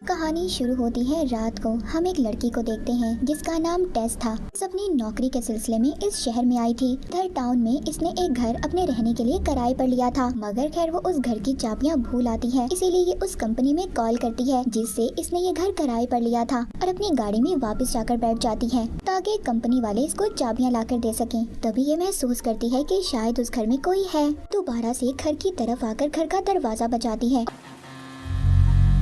कहानी शुरू होती है रात को। हम एक लड़की को देखते हैं जिसका नाम टेस था। इस अपनी नौकरी के सिलसिले में इस शहर में आई थी। इधर टाउन में इसने एक घर अपने रहने के लिए किराए पर लिया था, मगर खैर वो उस घर की चाबियां भूल आती है, इसीलिए ये उस कंपनी में कॉल करती है जिससे इसने ये घर किराए पर लिया था और अपनी गाड़ी में वापस जाकर बैठ जाती है ताकि कंपनी वाले इसको चाबियां लाकर दे सकें। तभी ये महसूस करती है कि शायद उस घर में कोई है। दोबारा से घर की तरफ आकर घर का दरवाजा बजाती है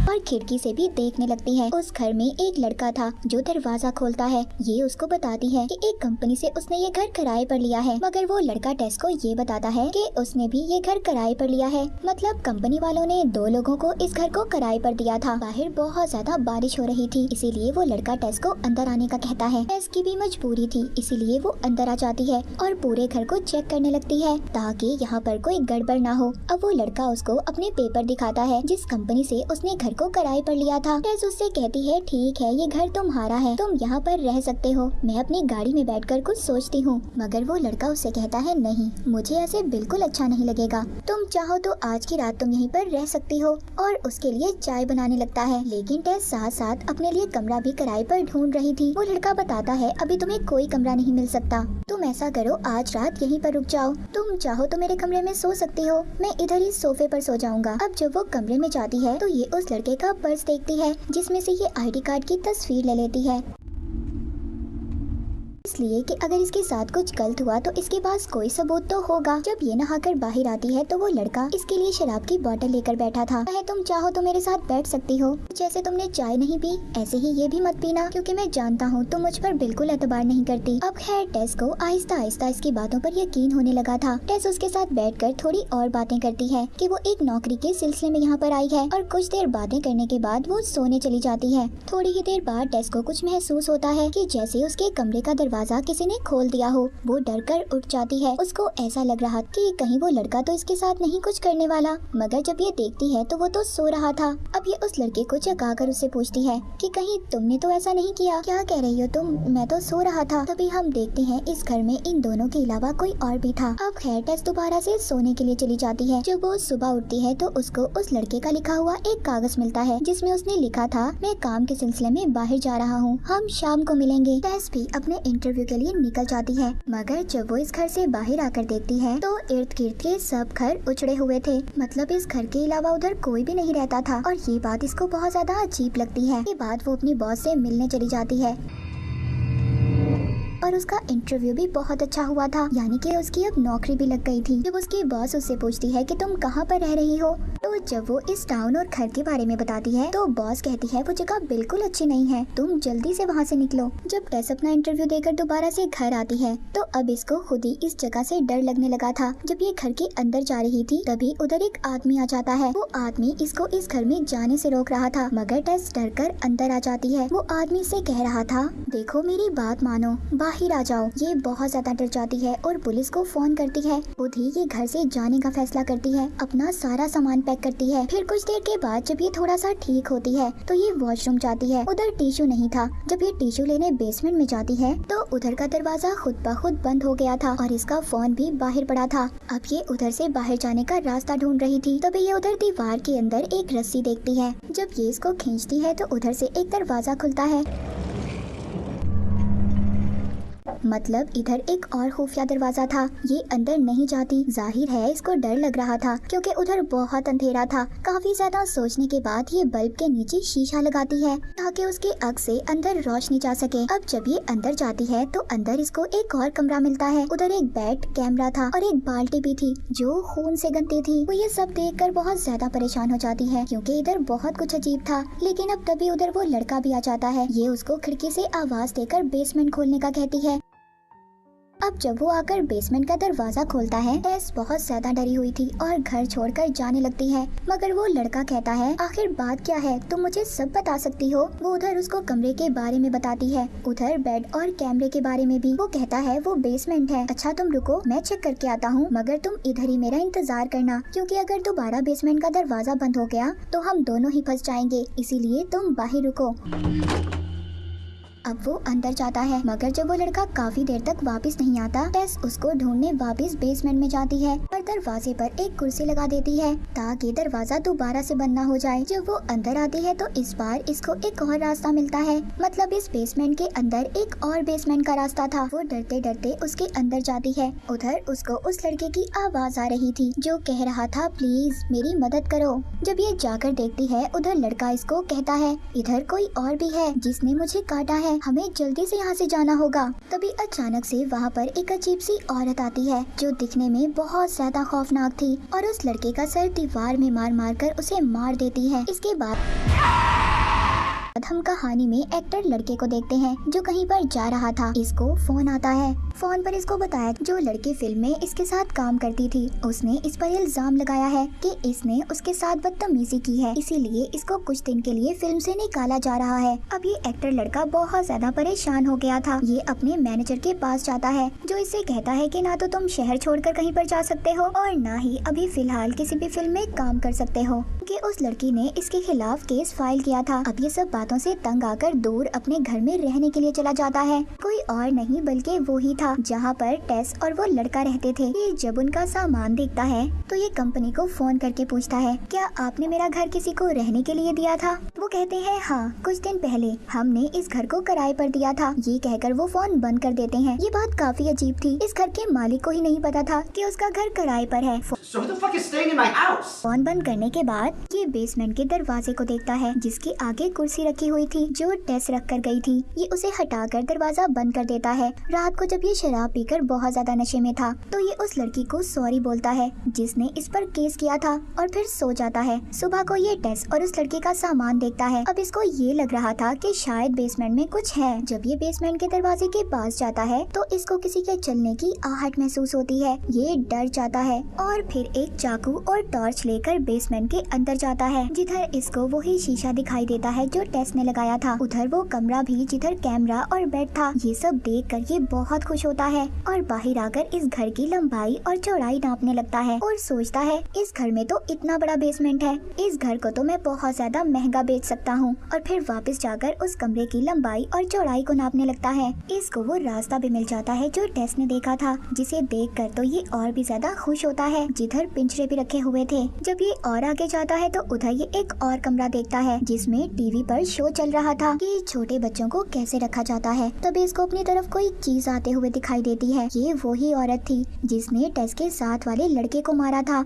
और खिड़की से भी देखने लगती है। उस घर में एक लड़का था जो दरवाजा खोलता है। ये उसको बताती है कि एक कंपनी से उसने ये घर किराए पर लिया है, मगर वो लड़का टेस को ये बताता है कि उसने भी ये घर किराए पर लिया है। मतलब कंपनी वालों ने दो लोगों को इस घर को किराए पर दिया था। बाहर बहुत ज्यादा बारिश हो रही थी, इसीलिए वो लड़का टेस को अंदर आने का कहता है। टेस की भी मजबूरी थी, इसीलिए वो अंदर आ जाती है और पूरे घर को चेक करने लगती है ताकि यहाँ पर कोई गड़बड़ ना हो। अब वो लड़का उसको अपने पेपर दिखाता है जिस कंपनी से उसने घर को किराए पर लिया था। टेस उससे कहती है, ठीक है, ये घर तुम्हारा है, तुम यहाँ पर रह सकते हो, मैं अपनी गाड़ी में बैठकर कुछ सोचती हूँ। मगर वो लड़का उससे कहता है, नहीं, मुझे ऐसे बिल्कुल अच्छा नहीं लगेगा, तुम चाहो तो आज की रात तुम यहीं पर रह सकती हो। और उसके लिए चाय बनाने लगता है। लेकिन टेस साथ साथ अपने लिए कमरा भी किराए पर ढूंढ रही थी। वो लड़का बताता है, अभी तुम्हें कोई कमरा नहीं मिल सकता, तुम ऐसा करो, आज रात यहीं पर रुक जाओ, तुम चाहो तो मेरे कमरे में सो सकती हो, मैं इधर ही सोफे पर सो जाऊंगा। अब जब वो कमरे में जाती है तो ये उस लड़के का पर्स देखती है जिसमें से ये आईडी कार्ड की तस्वीर ले लेती है, इसलिए कि अगर इसके साथ कुछ गलत हुआ तो इसके पास कोई सबूत तो होगा। जब ये नहाकर बाहर आती है तो वो लड़का इसके लिए शराब की बोतल लेकर बैठा था। तुम चाहो तो मेरे साथ बैठ सकती हो, जैसे तुमने चाय नहीं पी ऐसे ही ये भी मत पीना, क्योंकि मैं जानता हूँ तुम मुझ पर बिल्कुल एतबार नहीं करती। अब खैर टेस को आहिस्ता आहिस्ता इसकी बातों पर यकीन होने लगा था। टेस उसके साथ बैठकर थोड़ी और बातें करती है कि वो एक नौकरी के सिलसिले में यहाँ पर आई है, और कुछ देर बातें करने के बाद वो सोने चली जाती है। थोड़ी ही देर बाद टेस को कुछ महसूस होता है कि जैसे उसके कमरे का दरवाजा किसी ने खोल दिया हो। वो डर कर उठ जाती है। उसको ऐसा लग रहा कि कहीं वो लड़का तो इसके साथ नहीं कुछ करने वाला, मगर जब ये देखती है तो वो तो सो रहा था। अब ये उस लड़के को जगाकर उससे पूछती है कि कहीं तुमने तो ऐसा नहीं किया, क्या कह रही हो तुम, मैं तो सो रहा था। तभी हम देखते हैं इस घर में इन दोनों के अलावा कोई और भी था। अब खैर टेस दोबारा से सोने के लिए चली जाती है। जब वो सुबह उठती है तो उसको उस लड़के का लिखा हुआ एक कागज मिलता है जिसमें उसने लिखा था, मैं काम के सिलसिले में बाहर जा रहा हूँ, हम शाम को मिलेंगे। टेस भी अपने इंटरव्यू के लिए निकल जाती है, मगर जब वो इस घर से बाहर आकर देखती है तो इर्द गिर्द के सब घर उजड़े हुए थे। मतलब इस घर के अलावा उधर कोई भी नहीं रहता था, और ये बात इसको बहुत ज्यादा अजीब लगती है। ये बात वो अपनी बॉस से मिलने चली जाती है और उसका इंटरव्यू भी बहुत अच्छा हुआ था, यानी कि उसकी अब नौकरी भी लग गई थी। जब उसकी बॉस उससे पूछती है कि तुम कहाँ पर रह रही हो, तो जब वो इस टाउन और घर के बारे में बताती है तो बॉस कहती है, वो जगह बिल्कुल अच्छी नहीं है, तुम जल्दी से वहाँ से निकलो। जब टेस अपना इंटरव्यू देकर दोबारा से घर आती है तो अब इसको खुद ही इस जगह से डर लगने लगा था। जब ये घर के अंदर जा रही थी तभी उधर एक आदमी आ जाता है। वो आदमी इसको इस घर में जाने से रोक रहा था, मगर टेस डर कर अंदर आ जाती है। वो आदमी से कह रहा था, देखो मेरी बात मानो, बाहर आ जाओ। ये बहुत ज्यादा डर जाती है और पुलिस को फोन करती है। खुद ही ये घर से जाने का फैसला करती है, अपना सारा सामान पैक करती है। फिर कुछ देर के बाद जब ये थोड़ा सा ठीक होती है तो ये वॉशरूम जाती है। उधर टिश्यू नहीं था। जब ये टिश्यू लेने बेसमेंट में जाती है तो उधर का दरवाजा खुद ब खुद बंद हो गया था और इसका फोन भी बाहर पड़ा था। अब ये उधर से बाहर जाने का रास्ता ढूंढ रही थी, तभी ये उधर दीवार के अंदर एक रस्सी देखती है। जब ये इसको खींचती है तो उधर से एक दरवाजा खुलता है। मतलब इधर एक और खुफिया दरवाजा था। ये अंदर नहीं जाती, जाहिर है इसको डर लग रहा था क्योंकि उधर बहुत अंधेरा था। काफी ज्यादा सोचने के बाद ये बल्ब के नीचे शीशा लगाती है ताकि उसके अक्स से अंदर रोशनी जा सके। अब जब ये अंदर जाती है तो अंदर इसको एक और कमरा मिलता है। उधर एक बेड, कैमरा था और एक बाल्टी भी थी जो खून से गंदी थी। वो ये सब देखकर बहुत ज्यादा परेशान हो जाती है क्योंकि इधर बहुत कुछ अजीब था। लेकिन अब तभी उधर वो लड़का भी आ जाता है। ये उसको खिड़की से आवाज देकर बेसमेंट खोलने का कहती है। अब जब वो आकर बेसमेंट का दरवाजा खोलता है, टेस बहुत ज्यादा डरी हुई थी और घर छोड़कर जाने लगती है। मगर वो लड़का कहता है, आखिर बात क्या है, तुम मुझे सब बता सकती हो। वो उधर उसको कमरे के बारे में बताती है, उधर बेड और कैमरे के बारे में भी। वो कहता है वो बेसमेंट है। अच्छा तुम रुको, मैं चेक करके आता हूँ, मगर तुम इधर ही मेरा इंतजार करना, क्योंकि अगर दोबारा बेसमेंट का दरवाजा बंद हो गया तो हम दोनों ही फंस जाएंगे, इसीलिए तुम बाहर रुको। अब वो अंदर जाता है, मगर जब वो लड़का काफी देर तक वापस नहीं आता, टेस उसको ढूंढने वापस बेसमेंट में जाती है और दरवाजे पर एक कुर्सी लगा देती है ताकि दरवाजा दोबारा से बंद ना हो जाए। जब वो अंदर आती है तो इस बार इसको एक और रास्ता मिलता है, मतलब इस बेसमेंट के अंदर एक और बेसमेंट का रास्ता था। वो डरते डरते उसके अंदर जाती है। उधर उसको उस लड़के की आवाज आ रही थी जो कह रहा था, प्लीज मेरी मदद करो। जब ये जाकर देखती है, उधर लड़का इसको कहता है, इधर कोई और भी है जिसने मुझे काटा है, हमें जल्दी से यहाँ से जाना होगा। तभी अचानक से वहाँ पर एक अजीब सी औरत आती है जो दिखने में बहुत ज्यादा खौफनाक थी और उस लड़के का सर दीवार में मार मार कर उसे मार देती है। इसके बाद हम कहानी में एक्टर लड़के को देखते हैं जो कहीं पर जा रहा था। इसको फोन आता है। फोन पर इसको बताया जो लड़की फिल्म में इसके साथ काम करती थी, उसने इस पर इल्जाम लगाया है कि इसने उसके साथ बदतमीजी की है, इसीलिए इसको कुछ दिन के लिए फिल्म से निकाला जा रहा है। अब ये एक्टर लड़का बहुत ज्यादा परेशान हो गया था। ये अपने मैनेजर के पास जाता है जो इससे कहता है कि ना तो तुम शहर छोड़कर कहीं पर जा सकते हो और ना ही अभी फिलहाल किसी भी फिल्म में काम कर सकते हो, कि उस लड़की ने इसके खिलाफ केस फाइल किया था। अब ये सब बातों से तंग आकर दूर अपने घर में रहने के लिए चला जाता है। कोई और नहीं बल्कि वो ही था जहाँ पर टेस और वो लड़का रहते थे। ये जब उनका सामान देखता है तो ये कंपनी को फोन करके पूछता है, क्या आपने मेरा घर किसी को रहने के लिए दिया था? वो कहते हैं हाँ, कुछ दिन पहले हमने इस घर को किराए पर दिया था। ये कहकर वो फोन बंद कर देते हैं। ये बात काफी अजीब थी। इस घर के मालिक को ही नहीं पता था कि उसका घर किराए पर है। So who the fuck is staying in my house? Phone बंद करने के बाद ये बेसमेंट के दरवाजे को देखता है जिसके आगे कुर्सी रखी हुई थी जो टेस रख कर गई थी। ये उसे हटाकर दरवाजा बंद कर देता है। रात को जब ये शराब पीकर बहुत ज्यादा नशे में था तो ये उस लड़की को सॉरी बोलता है जिसने इस पर केस किया था और फिर सो जाता है। सुबह को ये टेस और उस लड़के का सामान देखता है। अब इसको ये लग रहा था कि शायद बेसमेंट में कुछ है। जब ये बेसमेंट के दरवाजे के पास जाता है तो इसको किसी के चलने की आहट महसूस होती है। ये डर जाता है और फिर एक चाकू और टॉर्च लेकर बेसमेंट के अंदर जाता है जिधर इसको वही शीशा दिखाई देता है जो टेस ने लगाया था। उधर वो कमरा भी जिधर कैमरा और बेड था। ये सब देखकर ये बहुत खुश होता है और बाहर आकर इस घर की लंबाई और चौड़ाई नापने लगता है और सोचता है इस घर में तो इतना बड़ा बेसमेंट है, इस घर को तो मैं बहुत ज्यादा महंगा बेच सकता हूँ। और फिर वापस जाकर उस कमरे की लंबाई और चौड़ाई को नापने लगता है। इसको वो रास्ता भी मिल जाता है जो टेस ने देखा था, जिसे देखकर तो ये और भी ज्यादा खुश होता है जिधर पिंजरे भी रखे हुए थे। जब ये और आगे जाता है तो उधर ये एक और कमरा देखता है जिसमें टीवी पर शो चल रहा था कि छोटे बच्चों को कैसे रखा जाता है। तभी इसको अपनी तरफ कोई चीज आते हुए दिखाई देती है। ये वही औरत थी जिसने टेस के साथ वाले लड़के को मारा था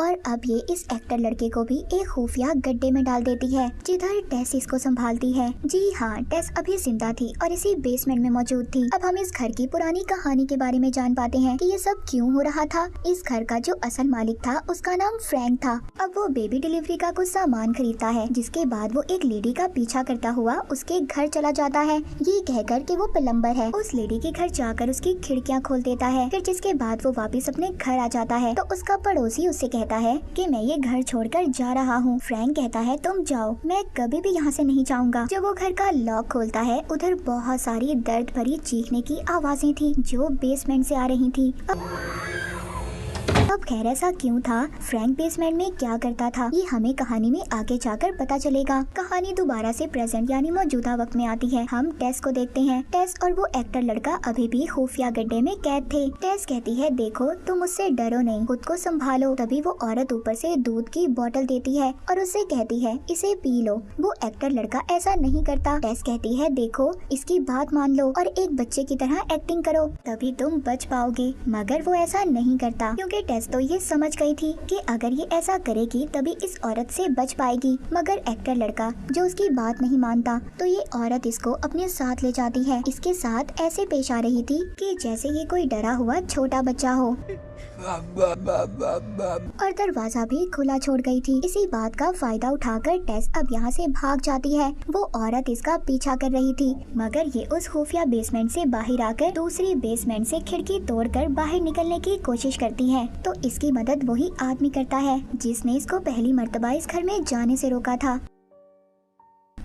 और अब ये इस एक्टर लड़के को भी एक खुफिया गड्ढे में डाल देती है जिधर टेस इसको संभालती है। जी हाँ, टेस अभी जिंदा थी और इसी बेसमेंट में मौजूद थी। अब हम इस घर की पुरानी कहानी के बारे में जान पाते हैं कि ये सब क्यों हो रहा था। इस घर का जो असल मालिक था उसका नाम फ्रैंक था। अब वो बेबी डिलीवरी का कुछ सामान खरीदता है जिसके बाद वो एक लेडी का पीछा करता हुआ उसके घर चला जाता है ये कहकर कि वो प्लम्बर है। उस लेडी के घर जाकर उसकी खिड़कियाँ खोल देता है। फिर जिसके बाद वो वापिस अपने घर आ जाता है तो उसका पड़ोसी उससे कहता है कि मैं ये घर छोड़कर जा रहा हूँ। फ्रैंक कहता है तुम जाओ, मैं कभी भी यहाँ से नहीं जाऊँगा। जब वो घर का लॉक खोलता है उधर बहुत सारी दर्द भरी चीखने की आवाजें थी जो बेसमेंट से आ रही थी। अब खैर ऐसा क्यों था, फ्रैंक बेसमेंट में क्या करता था, ये हमें कहानी में आगे जाकर पता चलेगा। कहानी दोबारा से प्रेजेंट यानी मौजूदा वक्त में आती है। हम टेस को देखते हैं। टेस और वो एक्टर लड़का अभी भी खुफिया गड्ढे में कैद थे। टेस कहती है देखो तुम मुझसे डरो नहीं, खुद को संभालो। तभी वो औरत ऊपर से दूध की बोतल देती है और उससे कहती है इसे पी लो। वो एक्टर लड़का ऐसा नहीं करता। टेस कहती है देखो इसकी बात मान लो और एक बच्चे की तरह एक्टिंग करो, तभी तुम बच पाओगे। मगर वो ऐसा नहीं करता क्योंकि टेस तो ये समझ गई थी कि अगर ये ऐसा करेगी तभी इस औरत से बच पाएगी। मगर एक्टर लड़का जो उसकी बात नहीं मानता तो ये औरत इसको अपने साथ ले जाती है। इसके साथ ऐसे पेश आ रही थी कि जैसे ये कोई डरा हुआ छोटा बच्चा हो और दरवाजा भी खुला छोड़ गई थी। इसी बात का फायदा उठाकर टेस अब यहाँ से भाग जाती है। वो औरत इसका पीछा कर रही थी मगर ये उस खुफिया बेसमेंट से बाहर आकर दूसरी बेसमेंट से खिड़की तोड़कर बाहर निकलने की कोशिश करती है। तो इसकी मदद वही आदमी करता है जिसने इसको पहली मर्तबा इस घर में जाने से रोका था।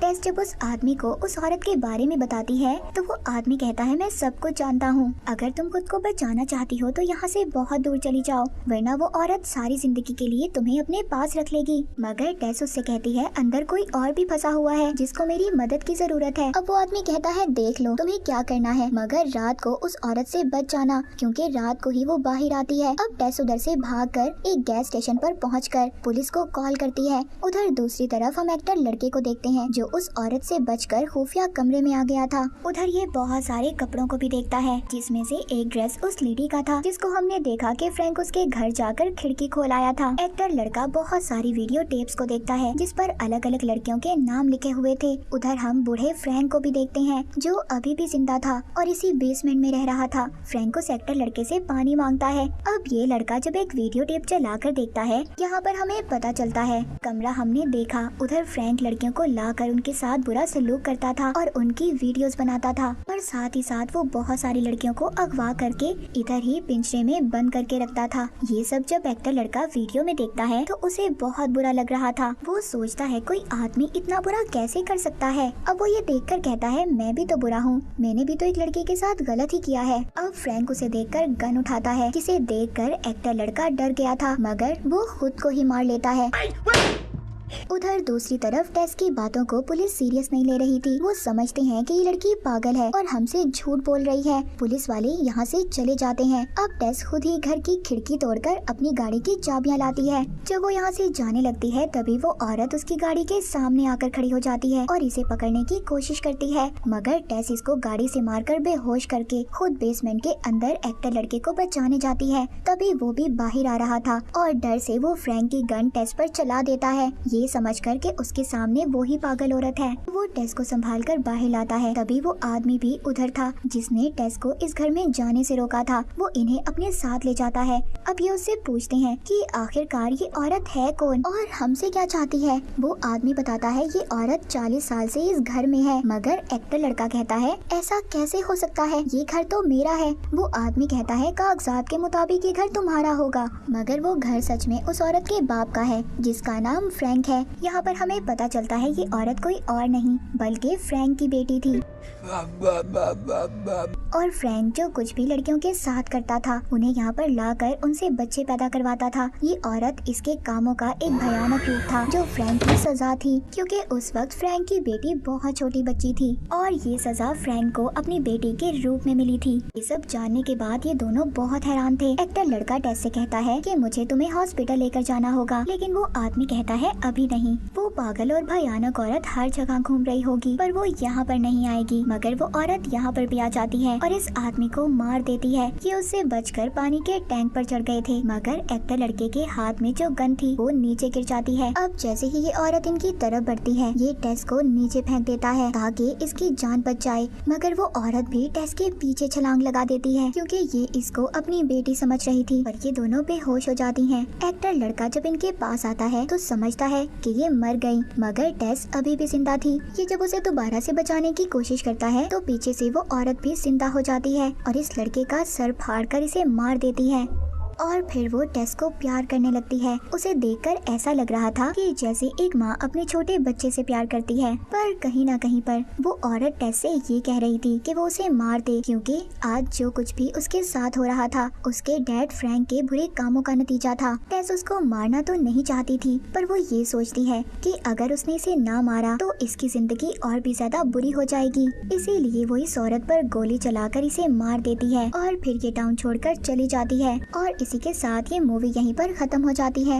टेस जब उस आदमी को उस औरत के बारे में बताती है तो वो आदमी कहता है, मैं सब कुछ जानता हूँ, अगर तुम खुद को बचाना चाहती हो तो यहाँ से बहुत दूर चली जाओ, वरना वो औरत सारी जिंदगी के लिए तुम्हें अपने पास रख लेगी। मगर टेस उससे कहती है, अंदर कोई और भी फंसा हुआ है जिसको मेरी मदद की जरूरत है। अब वो आदमी कहता है, देख लो तुम्हें क्या करना है, मगर रात को उस औरत से बच जाना, क्योंकि रात को ही वो बाहर आती है। अब टेस उधर से भागकर एक गैस स्टेशन पर पहुंचकर पुलिस को कॉल करती है। उधर दूसरी तरफ हम एक्टर लड़के को देखते हैं जो उस औरत से बचकर खुफिया कमरे में आ गया था। उधर ये बहुत सारे कपड़ों को भी देखता है, जिसमें से एक ड्रेस उस लेडी का था जिसको हमने देखा कि फ्रैंक उसके घर जाकर खिड़की खोल आया था। एक्टर लड़का बहुत सारी वीडियो टेप्स को देखता है जिस पर अलग अलग लड़कियों के नाम लिखे हुए थे। उधर हम बूढ़े फ्रैंक को भी देखते हैं जो अभी भी जिंदा था और इसी बेसमेंट में रह रहा था। फ्रैंक उस एक्टर लड़के से पानी मांगता है। अब ये लड़का जब एक वीडियो टेप चलाकर देखता है, यहाँ पर हमें पता चलता है कमरा हमने देखा, उधर फ्रैंक लड़कियों को लाकर उनके साथ बुरा सलूक करता था और उनकी वीडियोस बनाता था, और साथ ही साथ वो बहुत सारी लड़कियों को अगवा करके इधर ही पिंजरे में बंद करके रखता था। ये सब जब एक्टर लड़का वीडियो में देखता है तो उसे बहुत बुरा लग रहा था। वो सोचता है कोई आदमी इतना बुरा कैसे कर सकता है। अब वो ये देखकर कहता है, मैं भी तो बुरा हूँ, मैंने भी तो एक लड़की के साथ गलत ही किया है। अब फ्रैंक उसे देखकर गन उठाता है, जिसे देखकर एक्टर लड़का डर गया था, मगर वो खुद को ही मार लेता है। उधर दूसरी तरफ टेस की बातों को पुलिस सीरियस नहीं ले रही थी। वो समझते हैं कि ये लड़की पागल है और हमसे झूठ बोल रही है। पुलिस वाले यहाँ से चले जाते हैं। अब टेस खुद ही घर की खिड़की तोड़कर अपनी गाड़ी की चाबियां लाती है। जब वो यहाँ से जाने लगती है तभी वो औरत उसकी गाड़ी के सामने आकर खड़ी हो जाती है और इसे पकड़ने की कोशिश करती है, मगर टेस इसको गाड़ी से मारकर बेहोश करके खुद बेसमेंट के अंदर एक्टर लड़के को बचाने जाती है। तभी वो भी बाहर आ रहा था और डर से वो फ्रैंक की गन टेस पर चला देता है, ये समझ कर के उसके सामने वो ही पागल औरत है। वो टेस को संभाल कर बाहर लाता है। तभी वो आदमी भी उधर था जिसने टेस को इस घर में जाने से रोका था। वो इन्हें अपने साथ ले जाता है। अब ये उससे पूछते हैं कि आखिरकार ये औरत है कौन और हमसे क्या चाहती है। वो आदमी बताता है ये औरत 40 साल से इस घर में है, मगर एक्टर लड़का कहता है ऐसा कैसे हो सकता है, ये घर तो मेरा है। वो आदमी कहता है कागजात के मुताबिक ये घर तुम्हारा होगा, मगर वो घर सच में उस औरत के बाप का है जिसका नाम फ्रैंक है। यहाँ पर हमें पता चलता है ये औरत कोई और नहीं बल्कि फ्रैंक की बेटी थी। और फ्रैंक जो कुछ भी लड़कियों के साथ करता था उन्हें यहाँ पर लाकर उनसे बच्चे पैदा करवाता था। ये औरत इसके कामों का एक भयानक रूप था जो फ्रैंक की सजा थी, क्योंकि उस वक्त फ्रैंक की बेटी बहुत छोटी बच्ची थी और ये सजा फ्रैंक को अपनी बेटी के रूप में मिली थी। ये सब जानने के बाद ये दोनों बहुत हैरान थे। एक्टर लड़का टेस से कहता है कि मुझे तुम्हें हॉस्पिटल लेकर जाना होगा, लेकिन वो आदमी कहता है अभी नहीं। वो पागल और भयानक औरत हर जगह घूम रही होगी पर वो यहाँ पर नहीं आएगी, मगर वो औरत यहाँ पर भी आ जाती है और इस आदमी को मार देती है। ये उससे बचकर पानी के टैंक पर चढ़ गए थे, मगर एक्टर लड़के के हाथ में जो गन थी वो नीचे गिर जाती है। अब जैसे ही ये औरत इनकी तरफ बढ़ती है ये टेस को नीचे फेंक देता है ताकि इसकी जान बच जाए, मगर वो औरत भी टेस के पीछे छलांग लगा देती है क्योंकि ये इसको अपनी बेटी समझ रही थी। पर ये दोनों बेहोश हो जाती हैं। एक्टर लड़का जब इनके पास आता है तो समझता है कि ये मर गई, मगर टेस अभी भी जिंदा थी। ये जब उसे दोबारा से बचाने की कोशिश करता है तो पीछे से वो औरत भी जिंदा हो जाती है और इस लड़के का सर फाड़कर इसे मार देती है। और फिर वो टेस को प्यार करने लगती है। उसे देखकर ऐसा लग रहा था कि जैसे एक माँ अपने छोटे बच्चे से प्यार करती है, पर कहीं ना कहीं पर वो औरत टेस से ये कह रही थी कि वो उसे मार दे, क्योंकि आज जो कुछ भी उसके साथ हो रहा था उसके डैड फ्रैंक के बुरे कामों का नतीजा था। टेस उसको मारना तो नहीं चाहती थी, पर वो ये सोचती है कि अगर उसने इसे ना मारा तो इसकी जिंदगी और भी ज्यादा बुरी हो जाएगी। इसीलिए वो इस औरत पर गोली चलाकर इसे मार देती है और फिर ये टाउन छोड़कर चली जाती है। और इसी के साथ ये मूवी यहीं पर खत्म हो जाती है।